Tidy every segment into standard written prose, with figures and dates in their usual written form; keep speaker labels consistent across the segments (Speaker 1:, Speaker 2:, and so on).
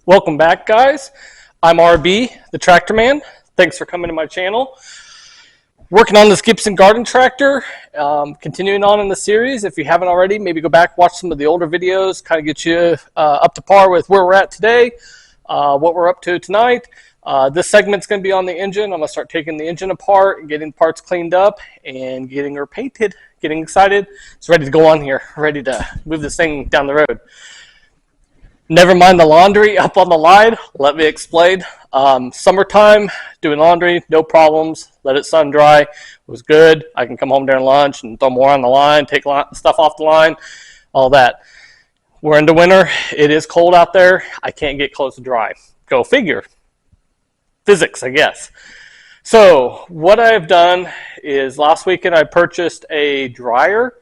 Speaker 1: Welcome back, guys. I'm RB, the Tractor Man. Thanks for coming to my channel. Working on this Gibson garden tractor, continuing on in the series. If you haven't already, maybe go back, watch some of the older videos, kind of get you up to par with where we're at today, what we're up to tonight. This segment's going to be on the engine. I'm going to start taking the engine apart and getting parts cleaned up and getting her painted. Getting excited. It's ready to go on here, ready to move this thing down the road. Never mind the laundry up on the line. Let me explain. Summertime, doing laundry, no problems. Let it sun dry. It was good. I can come home during lunch and throw more on the line, take stuff off the line, all that. We're into winter. It is cold out there. I can't get clothes to dry. Go figure. Physics, I guess. So what I've done is last weekend I purchased a dryer.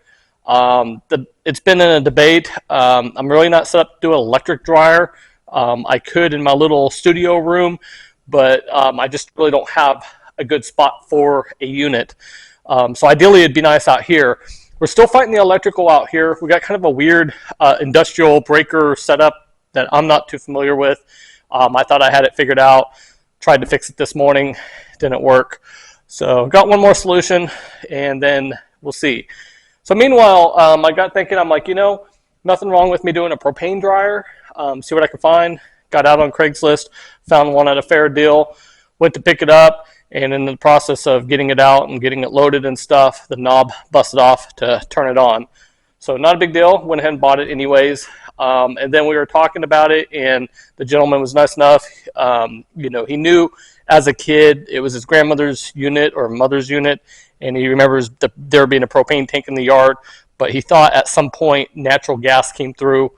Speaker 1: It's been in a debate. I'm really not set up to do an electric dryer. I could in my little studio room, but I just really don't have a good spot for a unit. So ideally it'd be nice out here. We're still fighting the electrical out here. We got kind of a weird industrial breaker setup that I'm not too familiar with. I thought I had it figured out. Tried to fix it this morning. Didn't work. So got one more solution and then we'll see. So meanwhile, I got thinking, I'm like, nothing wrong with me doing a propane dryer. See what I can find. Got out on Craigslist, found one at a fair deal, went to pick it up, and in the process of getting it out and getting it loaded and stuff, the knob busted off to turn it on. So not a big deal. Went ahead and bought it anyways. And then we were talking about it, and the gentleman was nice enough. He knew as a kid it was his grandmother's unit or mother's unit, and he remembers there being a propane tank in the yard, but he thought at some point natural gas came through.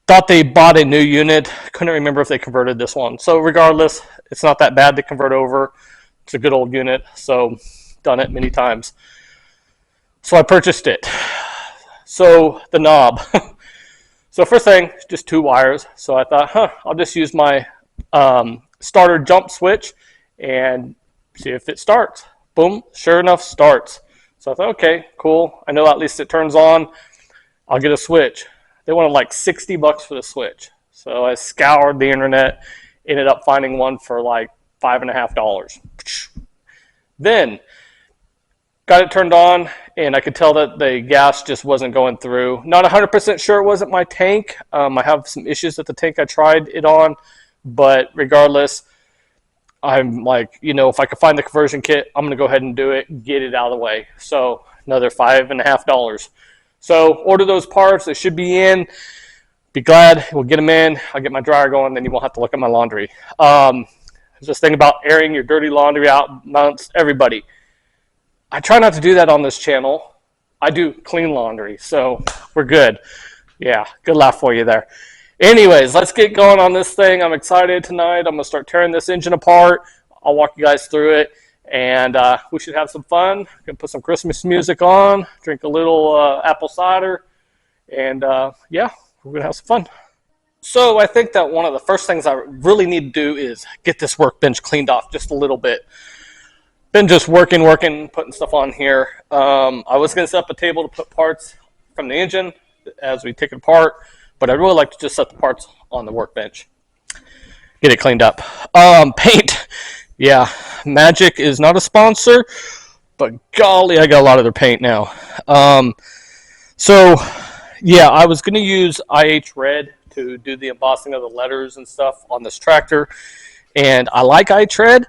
Speaker 1: Thought they bought a new unit. Couldn't remember if they converted this one. So regardless, it's not that bad to convert over. It's a good old unit, so done it many times. So I purchased it. So the knob. So first thing, just 2 wires. So I thought, I'll just use my starter jump switch and see if it starts. Boom, sure enough, starts. So I thought, okay, cool. I know at least it turns on. I'll get a switch. They wanted like $60 for the switch. So I scoured the internet, ended up finding one for like $5.50. Then got it turned on, and I could tell that the gas just wasn't going through. Not 100% sure it wasn't my tank. I have some issues with the tank I tried it on, but regardless, I'm like, if I could find the conversion kit, I'm going to go ahead and do it, get it out of the way. So another $5.50. So order those parts. They should be in. Be glad. We'll get them in. I'll get my dryer going. Then you won't have to look at my laundry. There's this thing about airing your dirty laundry out amongst everybody. I try not to do that on this channel. I do clean laundry, so we're good. Yeah, good laugh for you there. Anyways, let's get going on this thing. I'm excited tonight. I'm going to start tearing this engine apart. I'll walk you guys through it, and we should have some fun. Gonna put some Christmas music on, drink a little apple cider, and yeah, we're going to have some fun. So I think that one of the first things I really need to do is get this workbench cleaned off just a little bit. Been just working, putting stuff on here. I was going to set up a table to put parts from the engine as we take it apart, but I'd really like to just set the parts on the workbench. Get it cleaned up. Paint. Yeah, Magic is not a sponsor, but golly, I got a lot of their paint now. So, yeah, I was going to use IH Red to do the embossing of the letters and stuff on this tractor, and I like IH Red,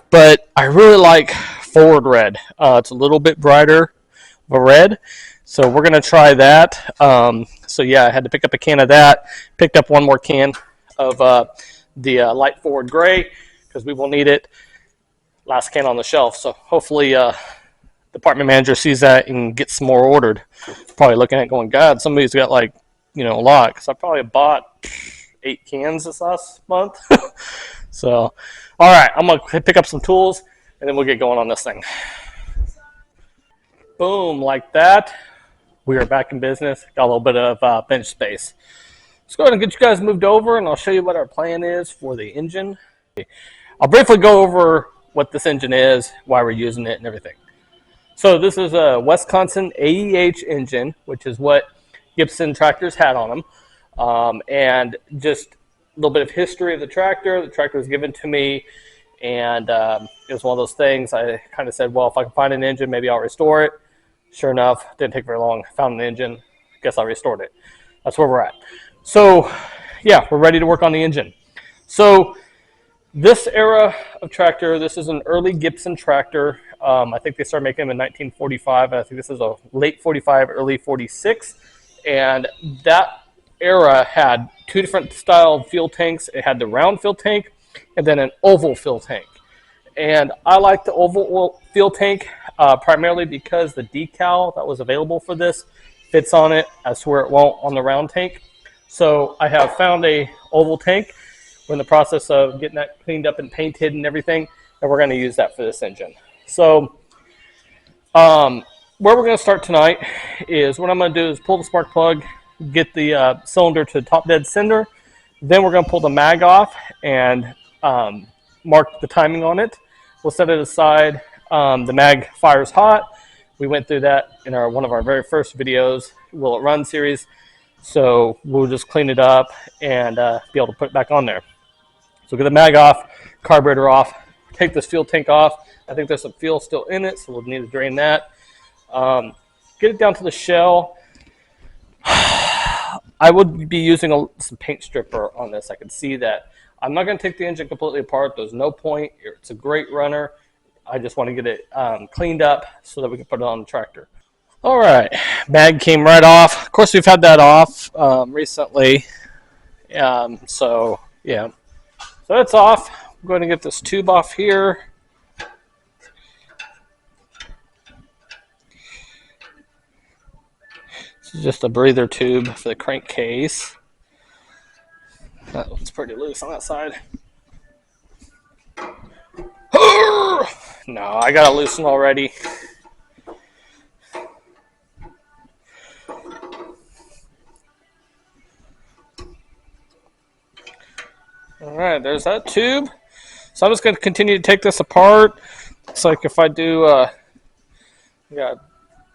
Speaker 1: but I really like Forward Red. It's a little bit brighter of a red, so we're going to try that. So yeah, I had to pick up a can of that. Picked up one more can of the light forward gray because we will need it. Last can on the shelf, so hopefully department manager sees that and gets some more ordered. Probably looking at going, God, somebody's got like, a lot, because I probably bought 8 cans this last month. So, all right, I'm going to pick up some tools, and then we'll get going on this thing. Boom, like that. We are back in business. Got a little bit of bench space. Let's go ahead and get you guys moved over, and I'll show you what our plan is for the engine. I'll briefly go over what this engine is, why we're using it, and everything. So this is a Wisconsin AEH engine, which is what Gibson tractors had on them. And just little bit of history of the tractor. The tractor was given to me, and it was one of those things. I kind of said, well, if I can find an engine, maybe I'll restore it. Sure enough, didn't take very long. Found an engine. Guess I restored it. That's where we're at. So, yeah, we're ready to work on the engine. So, this era of tractor, this is an early Gibson tractor. I think they started making them in 1945. I think this is a late 45, early 46. And that era had two different style fuel tanks. It had the round fuel tank and then an oval fuel tank. And I like the oval fuel tank primarily because the decal that was available for this fits on it as to where it won't on the round tank. So I have found a oval tank. We're in the process of getting that cleaned up and painted and everything, and we're going to use that for this engine. So where we're going to start tonight is what I'm going to do is pull the spark plug, get the cylinder to the top dead center. Then we're going to pull the mag off and mark the timing on it. We'll set it aside. The mag fires hot. We went through that in one of our very first videos, Will It Run series. So we'll just clean it up and be able to put it back on there. So get the mag off, carburetor off, take this fuel tank off. I think there's some fuel still in it, so we'll need to drain that. Get it down to the shell. I would be using some paint stripper on this. I can see that. I'm not going to take the engine completely apart. There's no point. It's a great runner. I just want to get it cleaned up so that we can put it on the tractor. All right, mag came right off. Of course, we've had that off recently. So, yeah. So that's off. I'm going to get this tube off here. This is just a breather tube for the crankcase. That one's pretty loose on that side. No, I got it loosened already. All right, there's that tube. So I'm just going to continue to take this apart. It's like if I do, got a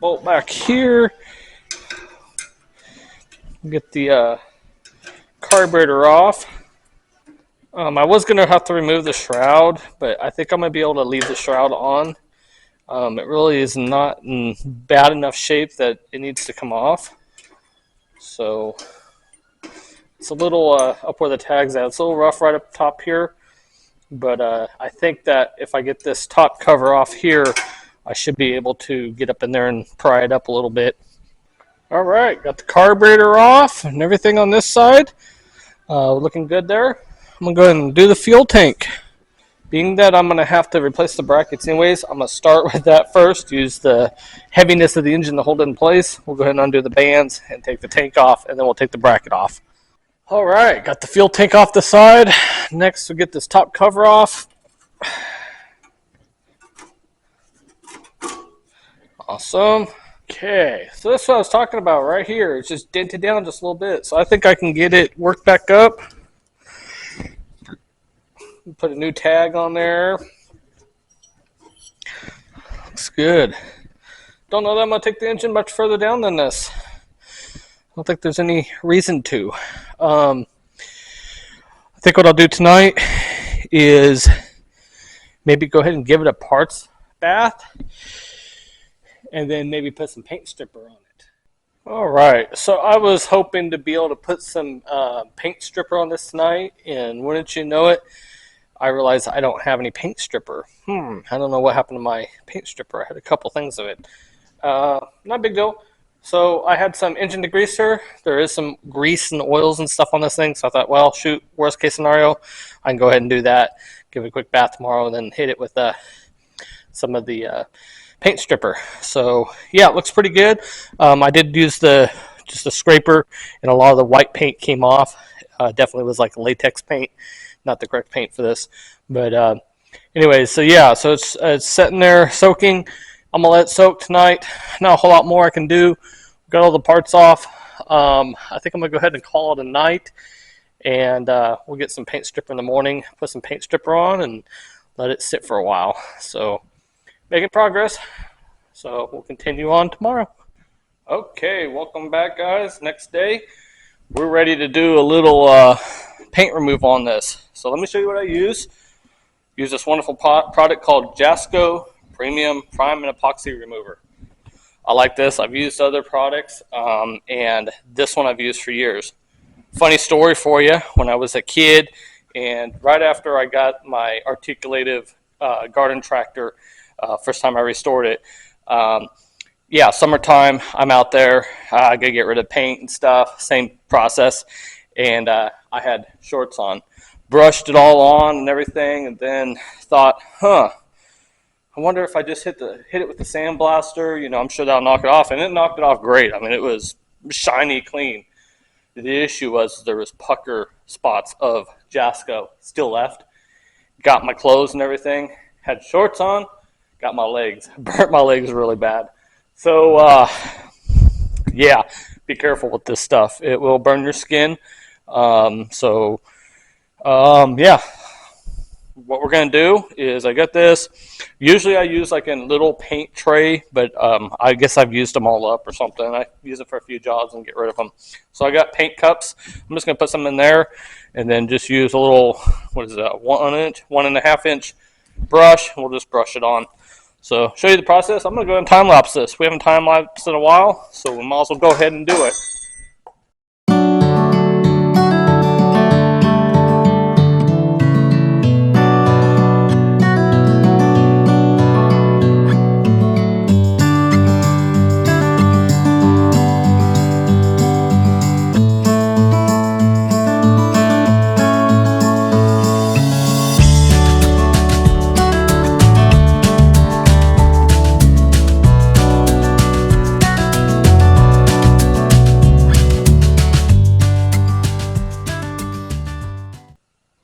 Speaker 1: bolt back here. Get the carburetor off. I was going to have to remove the shroud, but I think I'm going to be able to leave the shroud on. It really is not in bad enough shape that it needs to come off. So it's a little up where the tag's at. It's a little rough right up top here. But I think that if I get this top cover off here, I should be able to get up in there and pry it up a little bit. All right, got the carburetor off and everything on this side. Looking good there. I'm going to go ahead and do the fuel tank. Being that I'm going to have to replace the brackets anyways, I'm going to start with that first. Use the heaviness of the engine to hold it in place. We'll go ahead and undo the bands and take the tank off, and then we'll take the bracket off. All right, got the fuel tank off the side. Next, we'll get this top cover off. Awesome. Okay, so that's what I was talking about right here. It's just dented down just a little bit. So I think I can get it worked back up. Put a new tag on there. Looks good. Don't know that I'm going to take the engine much further down than this. I don't think there's any reason to. I think what I'll do tonight is maybe go ahead and give it a parts bath and then maybe put some paint stripper on it. All right, so I was hoping to be able to put some paint stripper on this tonight, and wouldn't you know it, I realized I don't have any paint stripper. I don't know what happened to my paint stripper. I had a couple things of it. Not a big deal. So I had some engine degreaser. There is some grease and oils and stuff on this thing. So I thought, well, shoot, worst case scenario, I can go ahead and do that. Give it a quick bath tomorrow and then hit it with some of the paint stripper. So yeah, it looks pretty good. I did use just a scraper, and a lot of the white paint came off. Definitely was like latex paint, not the correct paint for this. But anyways, so yeah, so it's sitting there soaking. I'm gonna let it soak tonight. Not a whole lot more I can do. Got all the parts off. I think I'm gonna go ahead and call it a night, and we'll get some paint stripper in the morning. Put some paint stripper on and let it sit for a while. So making progress. So we'll continue on tomorrow. Okay, welcome back, guys. Next day, we're ready to do a little paint removal on this. So let me show you what I use. Use this wonderful product called Jasco Premium Prime and Epoxy Remover. I like this. I've used other products, and this one I've used for years. Funny story for you, when I was a kid and right after I got my articulative garden tractor, first time I restored it, yeah, summertime, I'm out there, I gotta get rid of paint and stuff, same process, and I had shorts on. Brushed it all on and everything, and then thought, I wonder if I just hit it with the sandblaster, you know, I'm sure that'll knock it off, and it knocked it off great. I mean, it was shiny clean. The issue was there was pucker spots of Jasco still left. Got my clothes and everything, had shorts on, got my legs, burnt my legs really bad. So, yeah, be careful with this stuff. It will burn your skin. Yeah. What we're going to do is I got this. Usually I use like a little paint tray, but I guess I've used them all up or something. I use it for a few jobs and get rid of them. So I got paint cups. I'm just going to put some in there and then just use a little, what is that, 1.5 inch brush. And we'll just brush it on. So show you the process. I'm going to go and time lapse this. We haven't time lapsed in a while, so we might as well go ahead and do it.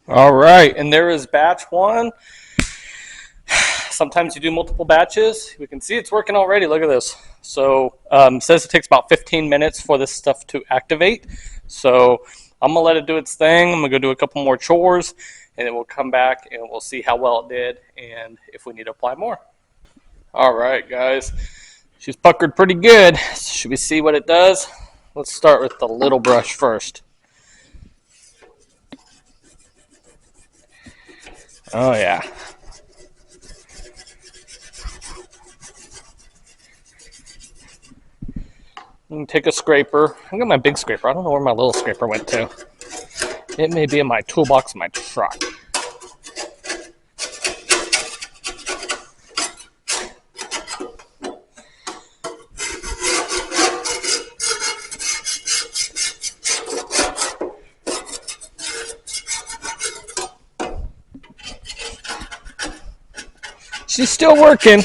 Speaker 1: All right, and there is batch one. Sometimes you do multiple batches. We can see it's working already. Look at this. So it says it takes about 15 minutes for this stuff to activate. So I'm going to let it do its thing. I'm going to go do a couple more chores, and then we'll come back and we'll see how well it did and if we need to apply more. All right, guys. She's puckered pretty good. Should we see what it does? Let's start with the little brush first. Oh, yeah. I'm going to take a scraper. I got my big scraper. I don't know where my little scraper went to. It may be in my toolbox in my truck. She's still working.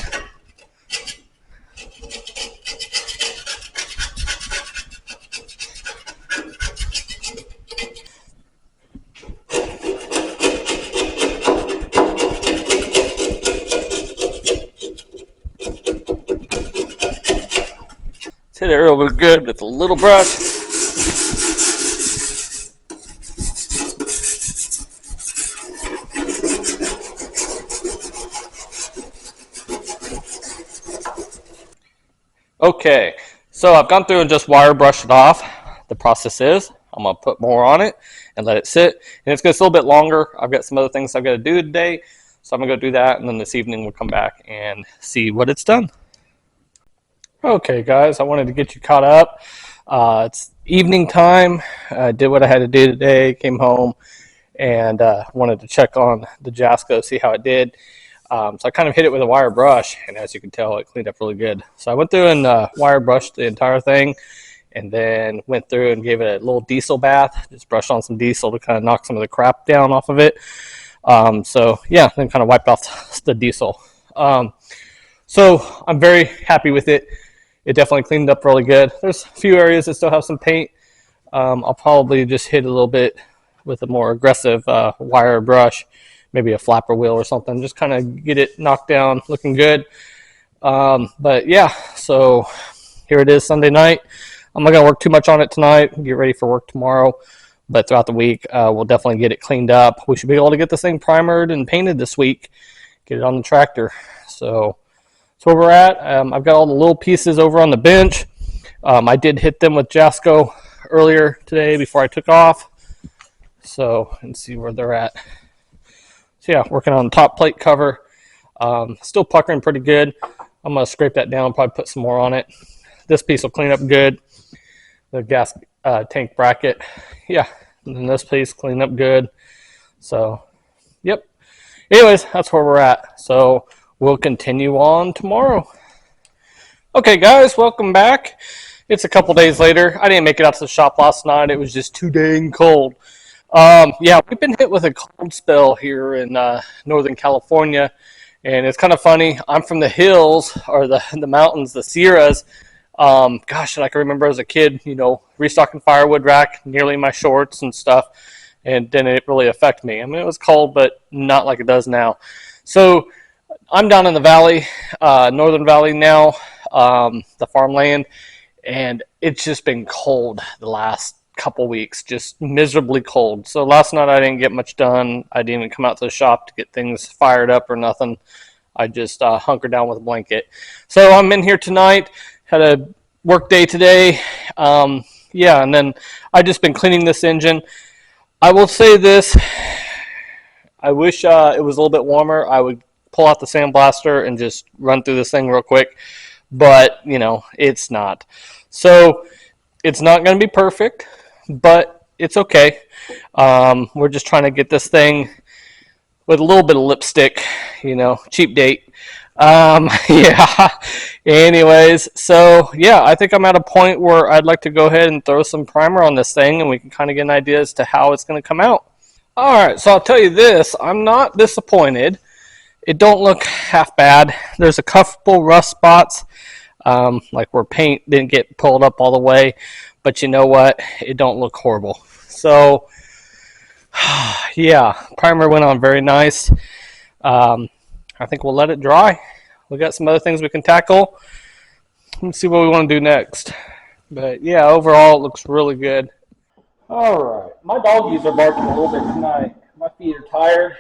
Speaker 1: Hit it real good with a little brush. Okay, so I've gone through and just wire brushed it off. The process is I'm going to put more on it and let it sit. And it's going to sit a little bit longer. I've got some other things I've got to do today. So I'm going to go do that, and then this evening we'll come back and see what it's done. Okay, guys, I wanted to get you caught up. It's evening time. I did what I had to do today, came home, and wanted to check on the Jasco, see how it did. So I kind of hit it with a wire brush, and as you can tell, it cleaned up really good. So I went through and wire brushed the entire thing, and then went through and gave it a little diesel bath. Just brushed on some diesel to kind of knock some of the crap down off of it. So yeah, then kind of wiped off the diesel. So I'm very happy with it. It definitely cleaned up really good. There's a few areas that still have some paint. I'll probably just hit a little bit with a more aggressive wire brush, maybe a flapper wheel or something, just kind of get it knocked down, looking good. But yeah, so here it is Sunday night. I'm not going to work too much on it tonight, get ready for work tomorrow. But throughout the week, we'll definitely get it cleaned up. We should be able to get this thing primered and painted this week, get it on the tractor. So that's where we're at. I've got all the little pieces over on the bench. I did hit them with Jasco earlier today before I took off. so and see where they're at. So yeah, working on the top plate cover. Still puckering pretty good. I'm gonna scrape that down, probably put some more on it. This piece will clean up good. The gas tank bracket, yeah, and then this piece clean up good. So yep. Anyways, that's where we're at. So we'll continue on tomorrow. Okay, guys, welcome back. It's a couple days later. I didn't make it out to the shop last night. It was just too dang cold. Yeah, we've been hit with a cold spell here in Northern California, and it's kind of funny. I'm from the hills, or the mountains, the Sierras. Gosh, and I can remember as a kid, restocking firewood rack nearly my shorts and stuff, and didn't it really affect me. I mean, it was cold, but not like it does now. So I'm down in the valley, Northern Valley now, the farmland, and it's just been cold the last couple weeks, just miserably cold. So last night I didn't get much done. I didn't even come out to the shop to get things fired up or nothing. I just hunkered down with a blanket. So I'm in here tonight. Had a work day today. Yeah, and then I just been cleaning this engine. I will say this. I wish it was a little bit warmer. I would pull out the sandblaster and just run through this thing real quick. But, it's not. So it's not going to be perfect, but it's okay. We're just trying to get this thing with a little bit of lipstick, cheap date. Yeah. Anyways, so yeah, I think I'm at a point where I'd like to go ahead and throw some primer on this thing, and we can kind of get an idea as to how it's going to come out. All right, so I'll tell you this. I'm not disappointed. It don't look half bad. There's a couple rust spots, like where paint didn't get pulled up all the way, but you know what? It don't look horrible. So, yeah, primer went on very nice. I think we'll let it dry. We got some other things we can tackle. Let's see what we want to do next. But yeah, overall it looks really good. All right, my doggies are barking a little bit tonight. My feet are tired.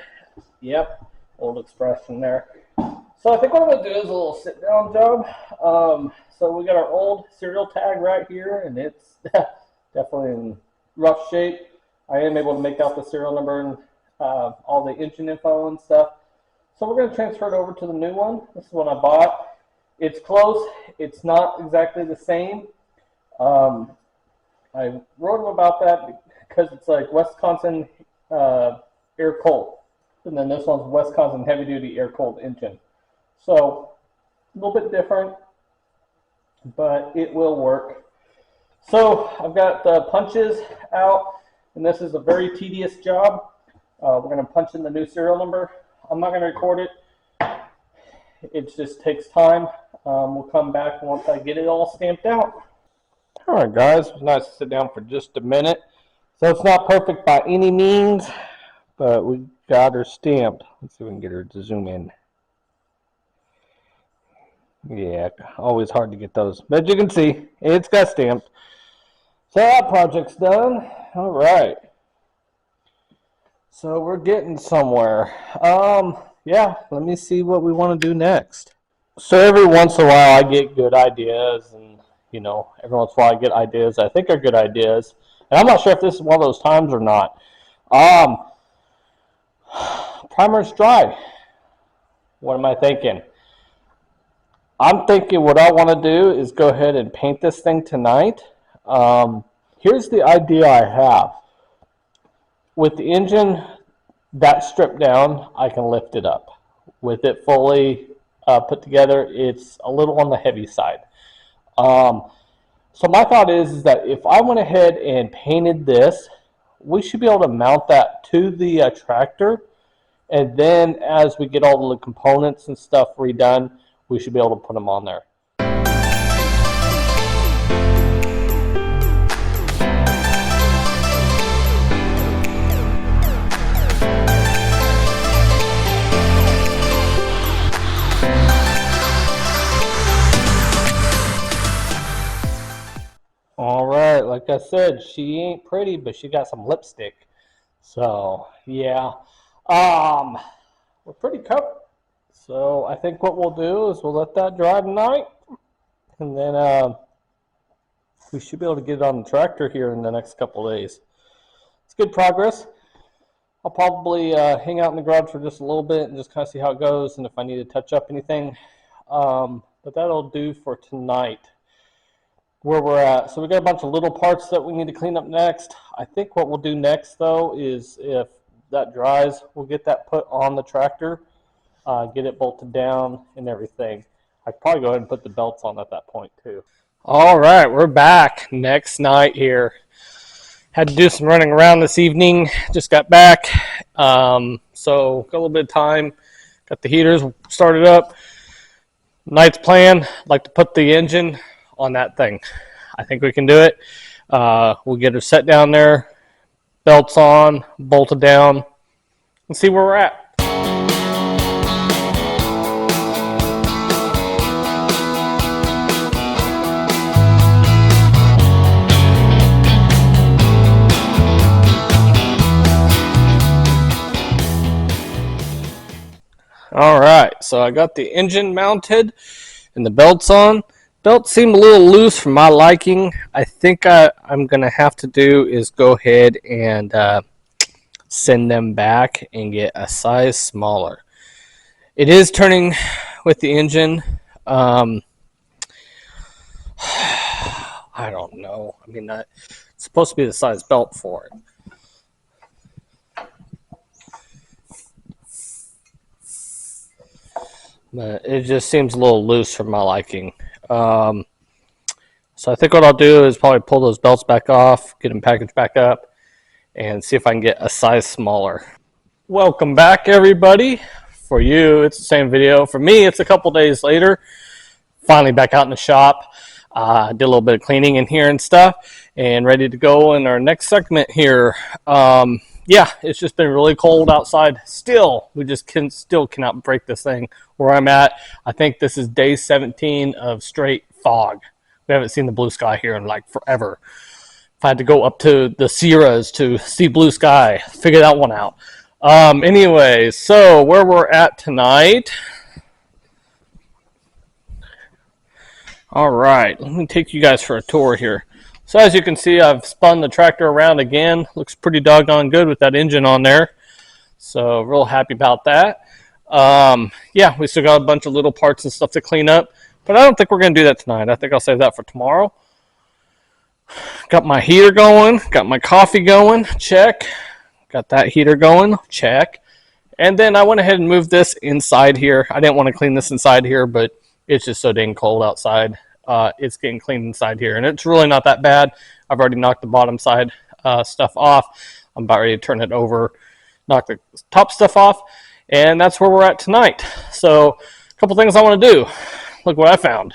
Speaker 1: Yep, old expression there. So I think what I'm going to do is a little sit-down job. So we got our old serial tag right here, and it's definitely in rough shape. I am able to make out the serial number and all the engine info and stuff. So we're going to transfer it over to the new one. This is one I bought. It's close. It's not exactly the same. I wrote them about that because it's like Wisconsin air cold. And then this one's Wisconsin heavy duty air cold engine. So a little bit different, but it will work. So I've got the punches out, and this is a very tedious job. We're going to punch in the new serial number. I'm not going to record it. It just takes time. We'll come back once I get it all stamped out. All right, guys. It's nice to sit down for just a minute. So it's not perfect by any means, but we got her stamped. Let's see if we can get her to zoom in. Yeah, always hard to get those. But you can see, it's got stamped. So that project's done. All right. So we're getting somewhere. Yeah, let me see what we want to do next. So every once in a while I get good ideas, and every once in a while I get ideas I think are good ideas. And I'm not sure if this is one of those times or not. Primer's dry. What am I thinking? I'm thinking what I want to do is go ahead and paint this thing tonight. Here's the idea I have. With the engine that stripped down, I can lift it up. With it fully put together, it's a little on the heavy side. So my thought is that if I went ahead and painted this, we should be able to mount that to the tractor. And then as we get all the components and stuff redone, we should be able to put them on there. All right, like I said, she ain't pretty, but she got some lipstick. So, yeah. We're pretty covered. So I think what we'll do is we'll let that dry tonight, and then we should be able to get it on the tractor here in the next couple of days. it's good progress. I'll probably hang out in the garage for just a little bit and just kind of see how it goes and if I need to touch up anything. But that'll do for tonight where we're at. So we got a bunch of little parts that we need to clean up next. I think what we'll do next, though, is if that dries, we'll get that put on the tractor, get it bolted down and everything. I could probably go ahead and put the belts on at that point, too. All right, we're back next night here. Had to do some running around this evening. Just got back. So got a little bit of time. Got the heaters started up. Night's plan, like to put the engine on that thing. I think we can do it. We'll get her set down there, belts on, bolted down, and see where we're at. All right, so I got the engine mounted and the belts on. Belts seem a little loose for my liking. I think I'm going to have to do is go ahead and send them back and get a size smaller. It is turning with the engine. I don't know. I mean, it's supposed to be the size belt for it. But it just seems a little loose for my liking. So I think what I'll do is probably pull those belts back off, get them packaged back up, and see if I can get a size smaller. Welcome back, everybody. For you, it's the same video. For me, it's a couple days later. Finally back out in the shop. Did a little bit of cleaning in here and stuff, and ready to go in our next segment here. Yeah, it's just been really cold outside. Still, we just still cannot break this thing where I'm at. I think this is day 17 of straight fog. We haven't seen the blue sky here in like forever. If I had to go up to the Sierras to see blue sky, figure that one out. Anyway, so where we're at tonight. All right, let me take you guys for a tour here. So as you can see, I've spun the tractor around again. Looks pretty doggone good with that engine on there. So real happy about that. Yeah, we still got a bunch of little parts and stuff to clean up. But I don't think we're going to do that tonight. I think I'll save that for tomorrow. Got my heater going. Got my coffee going. Check. Got that heater going. Check. And then I went ahead and moved this inside here. I didn't want to clean this inside here, but it's just so dang cold outside. It's getting cleaned inside here, and it's really not that bad. I've already knocked the bottom side stuff off. I'm about ready to turn it over, knock the top stuff off, and that's where we're at tonight. So a couple things I want to do. Look what I found.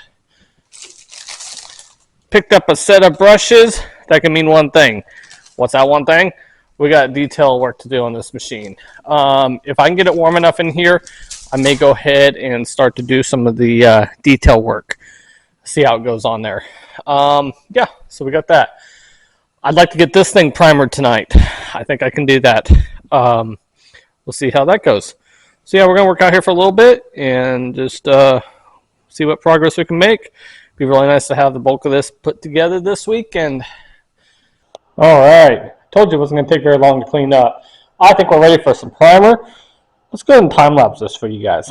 Speaker 1: Picked up a set of brushes. That can mean one thing. What's that one thing? We got detail work to do on this machine. If I can get it warm enough in here, I may go ahead and start to do some of the detail work. See how it goes on there. Yeah, so we got that. I'd like to get this thing primered tonight. I think I can do that. We'll see how that goes. So yeah, we're going to work out here for a little bit and just see what progress we can make. Be really nice to have the bulk of this put together this weekend. All right. Told you it wasn't going to take very long to clean up. I think we're ready for some primer. Let's go ahead and time lapse this for you guys.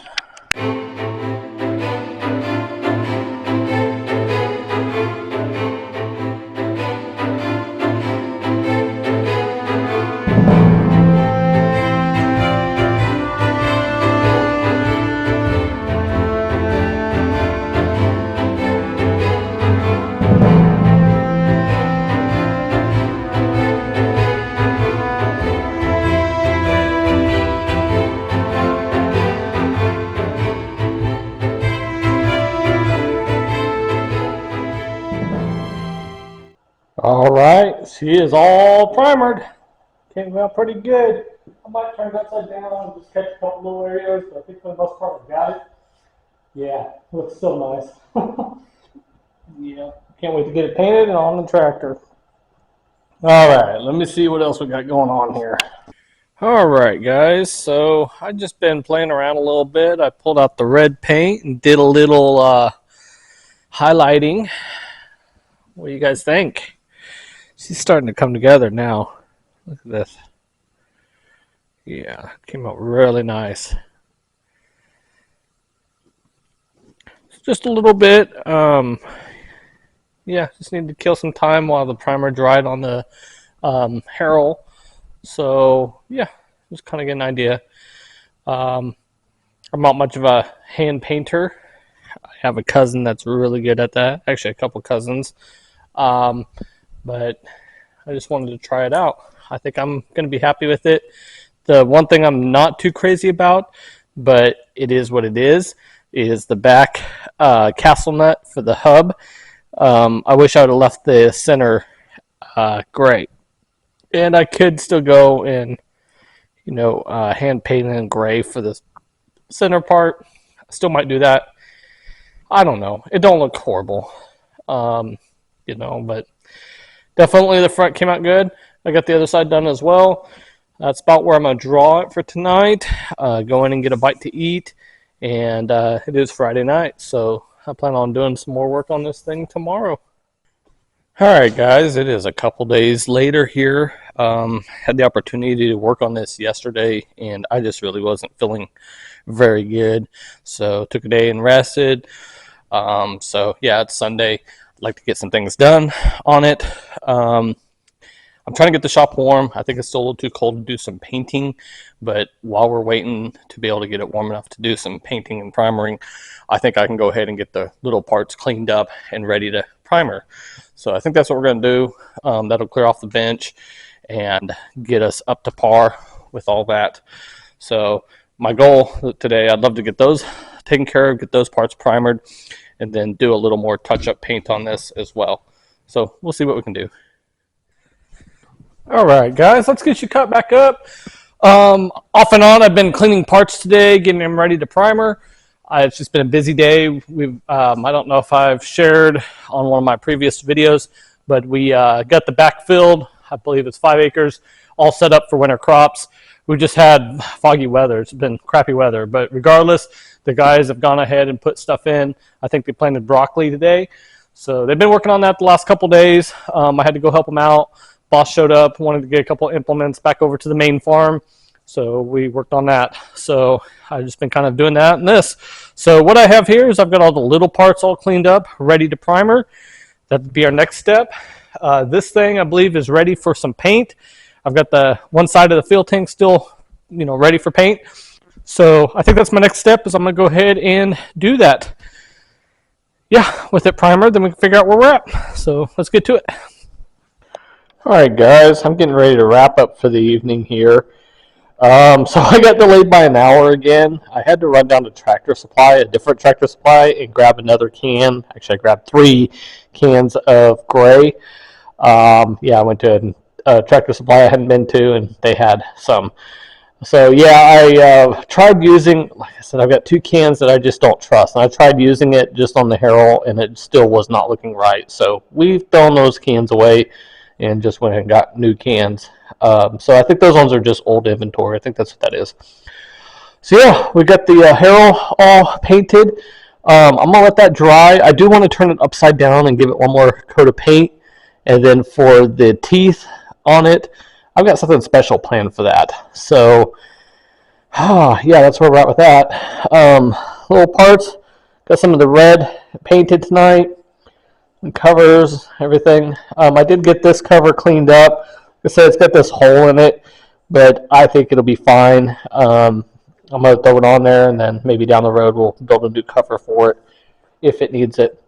Speaker 1: All right, she is all primered. Came out pretty good. I might turn it upside down and just catch a couple little areas, but I think for the most part I got it. Yeah, looks so nice. Yeah, can't wait to get it painted and on the tractor. All right, let me see what else we got going on here. All right, guys, so I've just been playing around a little bit. I pulled out the red paint and did a little highlighting. What do you guys think? She's starting to come together now. Look at this. Yeah, came out really nice. Just a little bit. Yeah, just need to kill some time while the primer dried on the harrow. So yeah, just kind of get an idea. Um, I'm not much of a hand painter. I have a cousin that's really good at that. Actually, a couple cousins. Um, but I just wanted to try it out. I think I'm going to be happy with it. The one thing I'm not too crazy about, but it is what it is the back castle nut for the hub. I wish I would have left the center gray. And I could still go and, hand paint in gray for the center part. I still might do that. I don't know. It don't look horrible. But definitely the front came out good. I got the other side done as well. That's about where I'm going to draw it for tonight. Go in and get a bite to eat. And it is Friday night, so I plan on doing some more work on this thing tomorrow. All right, guys, it is a couple days later here. Had the opportunity to work on this yesterday, and I just really wasn't feeling very good. So took a day and rested. So yeah, it's Sunday. I'd like to get some things done on it. I'm trying to get the shop warm. I think it's still a little too cold to do some painting, but while we're waiting to be able to get it warm enough to do some painting and primering, I think I can go ahead and get the little parts cleaned up and ready to primer. So I think that's what we're going to do. That'll clear off the bench and get us up to par with all that. So my goal today, I'd love to get those taken care of, get those parts primered, and then do a little more touch-up paint on this as well. So we'll see what we can do. All right, guys, let's get you cut back up. Off and on, I've been cleaning parts today, getting them ready to primer. It's just been a busy day. I don't know if I've shared on one of my previous videos, but we got the back filled. I believe it's 5 acres, all set up for winter crops. We just had foggy weather. It's been crappy weather, but regardless, the guys have gone ahead and put stuff in. I think they planted broccoli today. So they've been working on that the last couple days. I had to go help them out. Boss showed up, wanted to get a couple implements back over to the main farm. So we worked on that. So I've just been kind of doing that and this. So what I have here is I've got all the little parts all cleaned up, ready to primer. That'd be our next step. This thing, I believe, is ready for some paint. I've got the one side of the fuel tank still, ready for paint. So I think that's my next step is I'm going to go ahead and do that. Yeah, with it primered, then we can figure out where we're at. So let's get to it. All right, guys, I'm getting ready to wrap up for the evening here. So I got delayed by an hour again. I had to run down to Tractor Supply, a different Tractor Supply, and grab another can. Actually, I grabbed 3 cans of gray. I went to a Tractor Supply I hadn't been to, and they had some. So yeah, I tried using, like I said, I've got 2 cans that I just don't trust. And I tried using it just on the harrow, and it still was not looking right. So we've thrown those cans away and just went and got new cans. So I think those ones are just old inventory. I think that's what that is. So yeah, we got the harrow all painted. I'm going to let that dry. I do want to turn it upside down and give it one more coat of paint. And then for the teeth on it, I've got something special planned for that. So yeah, that's where we're at with that. Little parts, got some of the red painted tonight. Covers, everything. I did get this cover cleaned up. Like I said, it's got this hole in it, but I think it'll be fine. I'm going to throw it on there, and then maybe down the road we'll build a new cover for it if it needs it.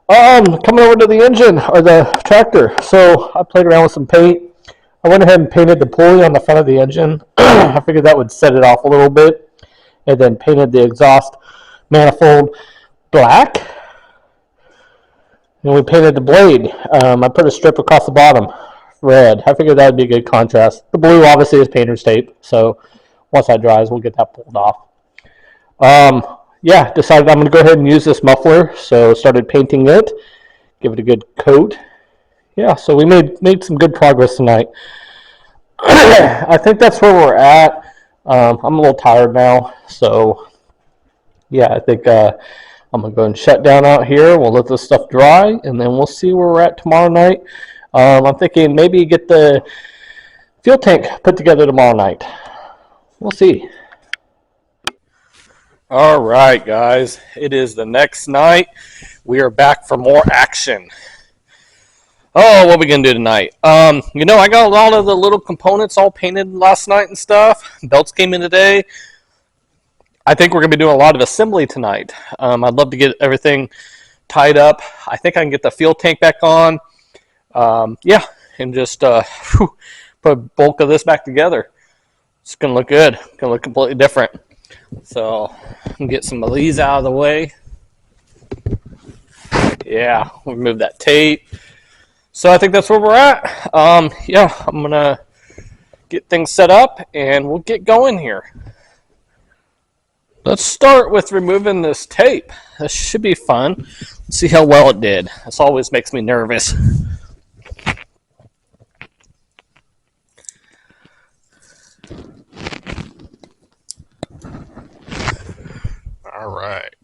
Speaker 1: Coming over to the engine, or the tractor. So I played around with some paint. I went ahead and painted the pulley on the front of the engine. I figured that would set it off a little bit. And then painted the exhaust manifold black. And we painted the blade. I put a strip across the bottom, red. I figured that would be a good contrast. The blue obviously is painter's tape, so once that dries, we'll get that pulled off. Yeah, decided I'm going to go ahead and use this muffler, so started painting it, give it a good coat. Yeah, so we made some good progress tonight. I think that's where we're at. I'm a little tired now, so yeah, I think I'm going to go and shut down out here. We'll let this stuff dry, and then we'll see where we're at tomorrow night. I'm thinking maybe get the fuel tank put together tomorrow night. We'll see. All right, guys. It is the next night. We are back for more action. Oh, what are we going to do tonight? I got a lot of the little components all painted last night and stuff. Belts came in today. I think we're going to be doing a lot of assembly tonight. I'd love to get everything tied up. I think I can get the fuel tank back on. And just put a bulk of this back together. It's going to look good. It's going to look completely different. So, get some of these out of the way. Yeah, we'll remove that tape. So I think that's where we're at. I'm going to get things set up and we'll get going here. Let's start with removing this tape. This should be fun. Let's see how well it did. This always makes me nervous. All right.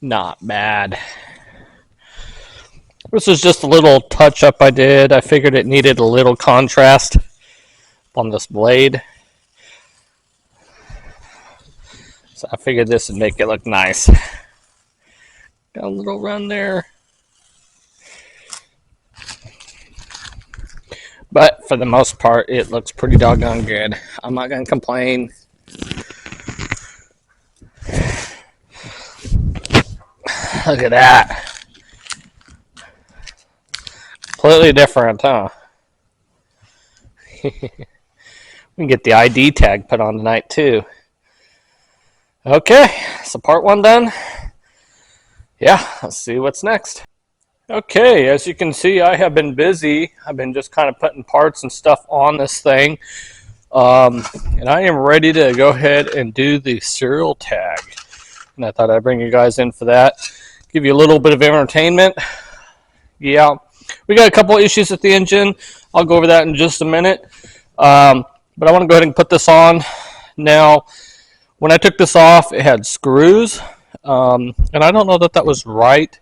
Speaker 1: Not bad. This is just a little touch up I did. I figured it needed a little contrast on this blade. So I figured this would make it look nice. Got a little run there. But for the most part, it looks pretty doggone good. I'm not going to complain. Look at that. Completely different, huh? We can get the ID tag put on tonight, too. Okay, so part one done. Yeah, let's see what's next. Okay, as you can see, I have been busy. I've been just kind of putting parts and stuff on this thing. And I am ready to go ahead and do the serial tag. And I thought I'd bring you guys in for that. Give you a little bit of entertainment. Yeah, we got a couple issues with the engine. I'll go over that in just a minute. But I want to go ahead and put this on. Now, when I took this off, it had screws. And I don't know that that was right.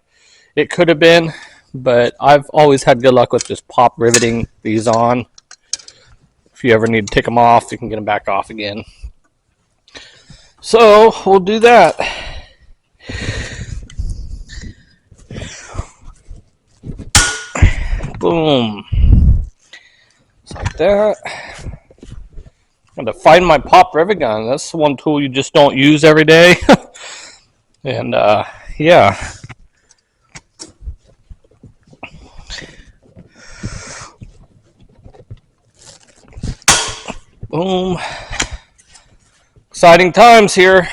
Speaker 1: It could have been, but I've always had good luck with just pop riveting these on. If you ever need to take them off, you can get them back off again. So we'll do that. Boom. Just like that. I'm going to find my pop rivet gun. That's one tool you just don't use every day. And yeah. Boom. Exciting times here.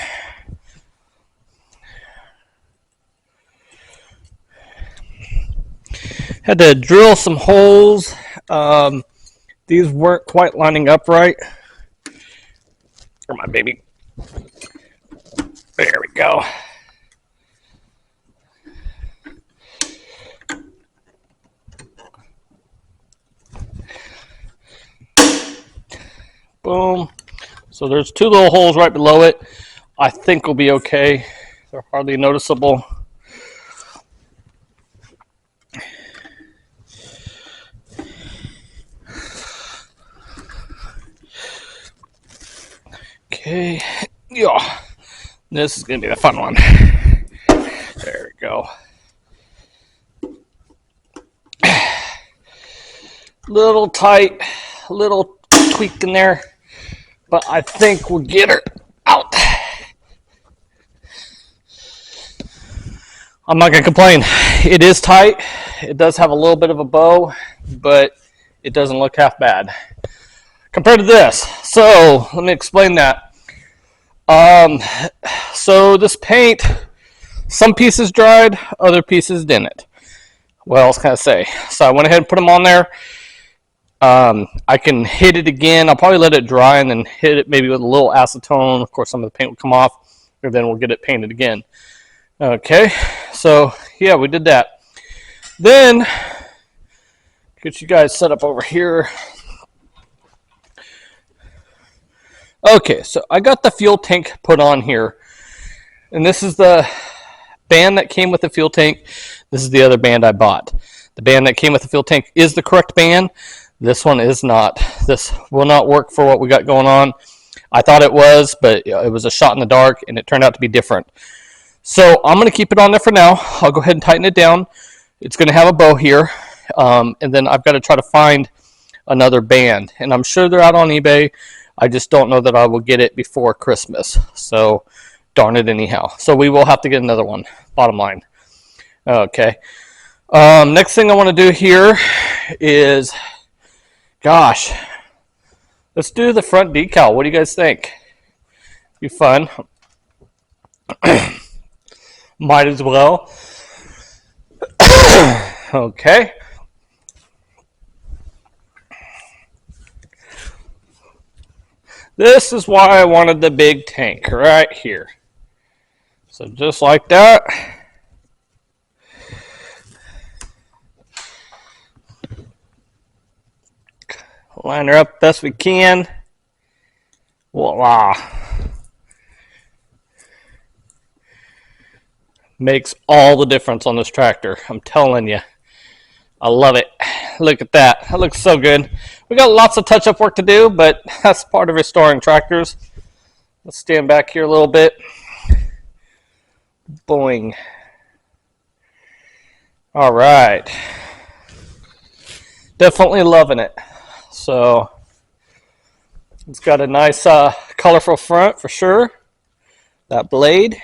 Speaker 1: Had to drill some holes. These weren't quite lining up right. Where's my baby? There we go. Boom. So there's two little holes right below it. I think will be okay. They're hardly noticeable. Okay. Yeah. This is going to be the fun one. There we go. Little tight, little tweak in there. But I think we'll get her out. I'm not going to complain. It is tight. It does have a little bit of a bow, but it doesn't look half bad compared to this. So let me explain that. So this paint, some pieces dried, other pieces didn't. What else can I say? So I went ahead and put them on there. I can hit it again. I'll probably let it dry and then hit it maybe with a little acetone. Of course, some of the paint will come off, and then we'll get it painted again. Okay, so yeah, we did that. Then, get you guys set up over here. Okay, so I got the fuel tank put on here. And this is the band that came with the fuel tank. This is the other band I bought. The band that came with the fuel tank is the correct band. This one is not. This will not work for what we got going on. I thought it was, but it was a shot in the dark, and it turned out to be different. So I'm going to keep it on there for now. I'll go ahead and tighten it down. It's going to have a bow here, and then I've got to try to find another band, and I'm sure they're out on eBay. I just don't know that I will get it before Christmas, so darn it anyhow. So we will have to get another one, bottom line. Okay. Next thing I want to do here is, gosh, let's do the front decal. What do you guys think? Be fun. Might as well. Okay. This is why I wanted the big tank right here. So just like that. Line her up best we can. Voila. Makes all the difference on this tractor. I'm telling you. I love it. Look at that. That looks so good. We got lots of touch-up work to do, but that's part of restoring tractors. Let's stand back here a little bit. Boing. All right. Definitely loving it. So it's got a nice colorful front for sure. That blade.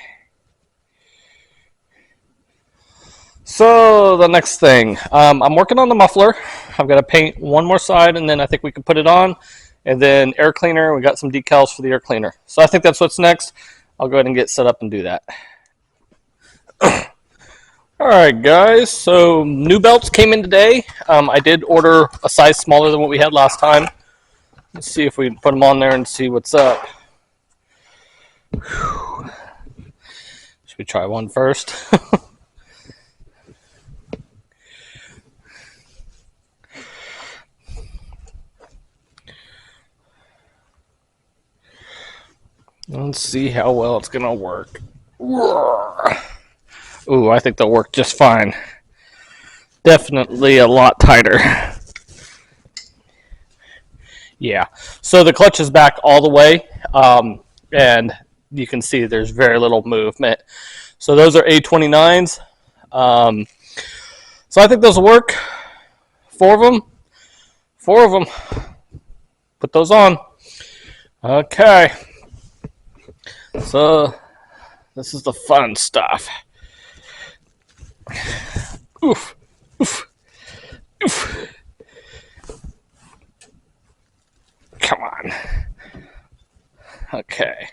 Speaker 1: So the next thing, I'm working on the muffler. I've got to paint one more side, and then I think we can put it on. And then air cleaner, we got some decals for the air cleaner. So I think that's what's next. I'll go ahead and get set up and do that. All right, guys, so new belts came in today. I did order a size smaller than what we had last time. Let's see if we can put them on there and see what's up. Whew. Should we try one first? Let's see how well it's going to work. Ooh, I think they'll work just fine. Definitely a lot tighter. Yeah, so the clutch is back all the way, and you can see there's very little movement. So those are A29s. So I think those will work. Four of them. Put those on. Okay. So this is the fun stuff. Oof, oof, oof. Come on. Okay.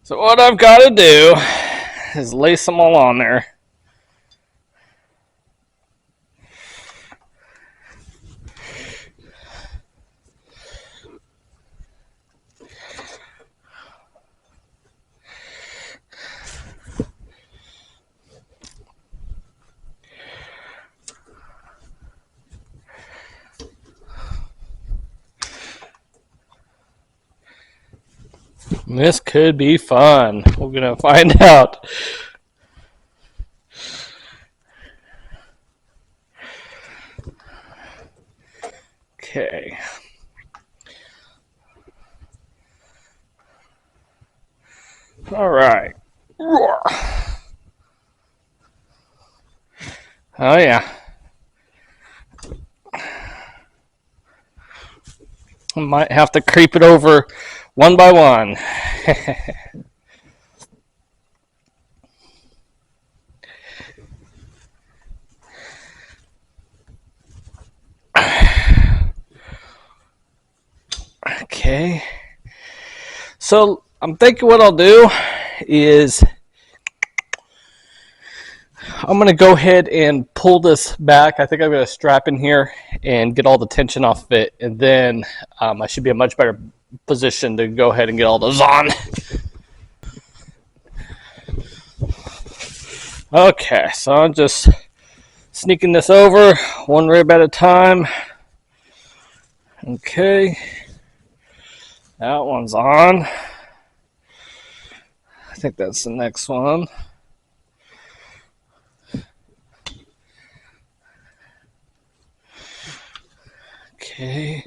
Speaker 1: So what I've got to do is lace them all on there. This could be fun. We're going to find out. Okay. All right. Oh, yeah. I might have to creep it over one by one. Okay. So I'm thinking what I'll do is I'm going to go ahead and pull this back. I think I've got a strap in here and get all the tension off of it. And then I should be in a much better position to go ahead and get all those on. Okay, so I'm just sneaking this over one rib at a time. Okay. That one's on. I think that's the next one. Okay.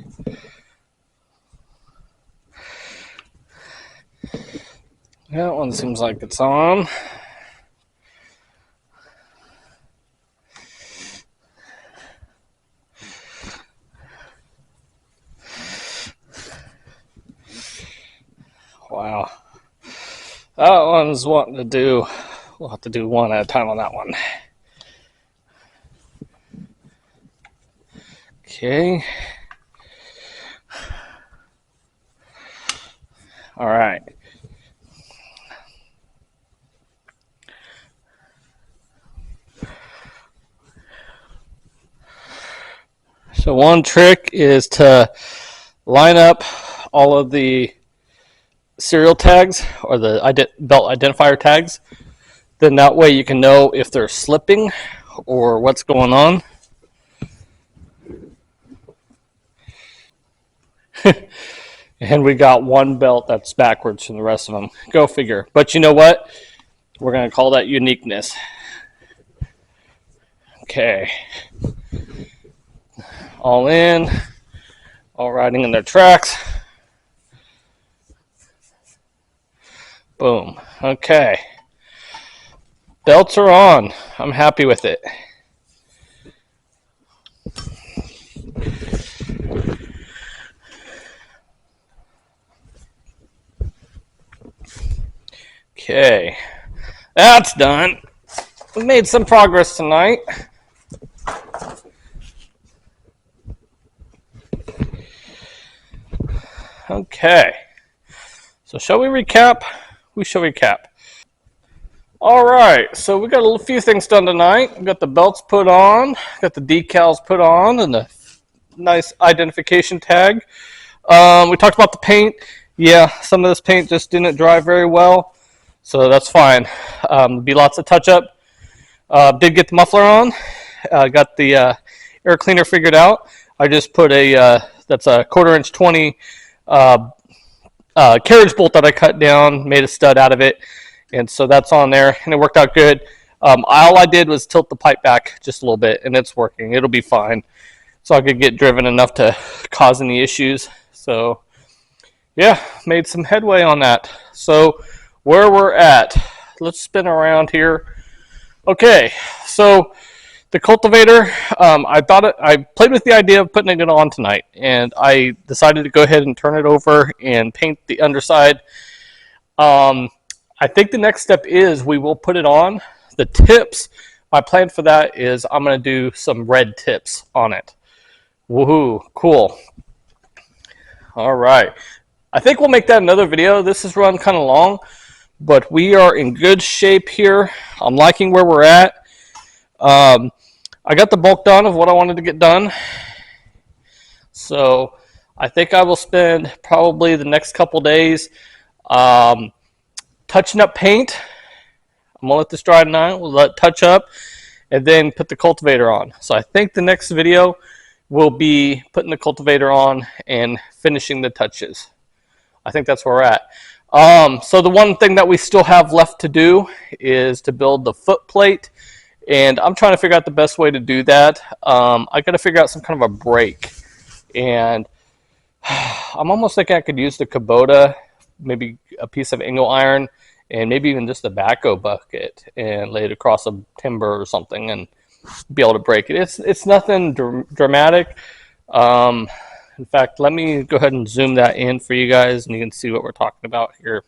Speaker 1: That one seems like it's on. Wow. That one's wanting to do, we'll have to do one at a time on that one. Okay. All right. So one trick is to line up all of the serial tags or the belt identifier tags. Then that way you can know if they're slipping or what's going on. And we got one belt that's backwards from the rest of them. Go figure. But you know what? We're going to call that uniqueness. Okay. All in. All riding in their tracks. Boom. Okay. Belts are on. I'm happy with it. Okay. That's done. We made some progress tonight. Okay. So shall we recap? We shall recap. All right. So we got a few things done tonight. We got the belts put on, got the decals put on, and the nice identification tag. We talked about the paint. Yeah, some of this paint just didn't dry very well, so that's fine. There'll be lots of touch up. Did get the muffler on. Got the air cleaner figured out. I just put that's a 1/4 inch 20 carriage bolt that I cut down, made a stud out of it, and so that's on there, and it worked out good. All I did was tilt the pipe back just a little bit, and it's working. It'll be fine. So I could get driven enough to cause any issues. So yeah, made some headway on that. So where we're at, let's spin around here. Okay, so the cultivator, I played with the idea of putting it on tonight, and I decided to go ahead and turn it over and paint the underside. I think the next step is we will put it on. The tips, my plan for that is I'm going to do some red tips on it. Woohoo, cool. All right. I think we'll make that another video. This has run kind of long, but we are in good shape here. I'm liking where we're at. I got the bulk done of what I wanted to get done. So I think I will spend probably the next couple days touching up paint. I'm going to let this dry tonight. We'll let it touch up and then put the cultivator on. So I think the next video will be putting the cultivator on and finishing the touches. I think that's where we're at. So the one thing that we still have left to do is to build the foot plate, and I'm trying to figure out the best way to do that. I got to figure out some kind of a brake, and I'm almost thinking I could use the Kubota, maybe a piece of angle iron, and maybe even just a backhoe bucket and lay it across a timber or something and be able to break it. It's nothing dramatic. In fact, let me go ahead and zoom that in for you guys, and you can see what we're talking about here.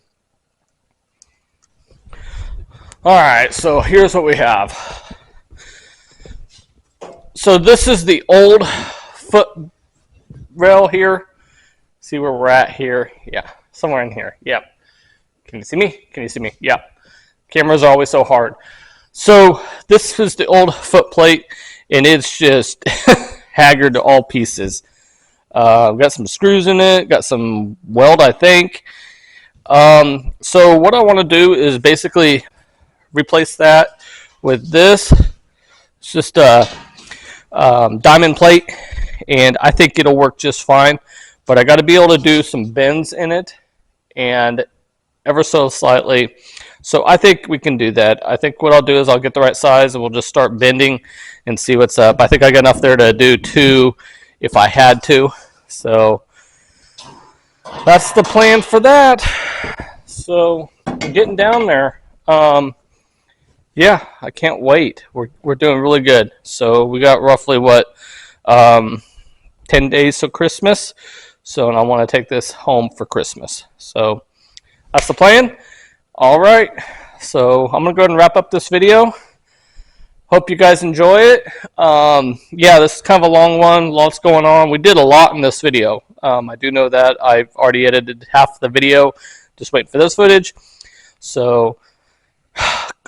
Speaker 1: All right, so here's what we have. So this is the old foot rail here. See where we're at here? Yeah, somewhere in here. Yep. Can you see me? Can you see me? Yep. Cameras are always so hard. So this is the old foot plate, and it's just haggard to all pieces. Got some screws in it, got some weld, I think. So what I want to do is basically replace that with this. It's just a diamond plate, and I think it'll work just fine. But I got to be able to do some bends in it, and ever so slightly. So I think we can do that. I think what I'll do is I'll get the right size, and we'll just start bending and see what's up. I think I got enough there to do 2 if I had to. So that's the plan for that. So we're getting down there. Yeah, I can't wait. We're doing really good. So we got roughly what 10 days till Christmas. So, and I want to take this home for Christmas. So that's the plan. All right. So I'm gonna go ahead and wrap up this video. Hope you guys enjoy it. Yeah, this is kind of a long one. Lots going on. We did a lot in this video. I do know that. I've already edited half the video. Just waiting for this footage. So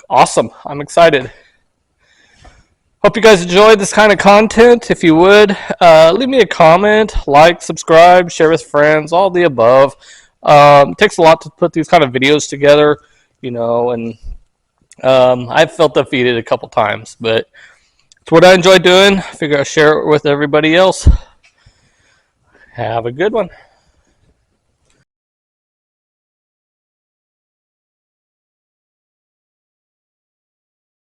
Speaker 1: awesome. I'm excited. Hope you guys enjoyed this kind of content. If you would, leave me a comment, like, subscribe, share with friends, all the above. It takes a lot to put these kind of videos together, you know, and I've felt defeated a couple times, but it's what I enjoy doing. I figure I'll share it with everybody else. Have a good one.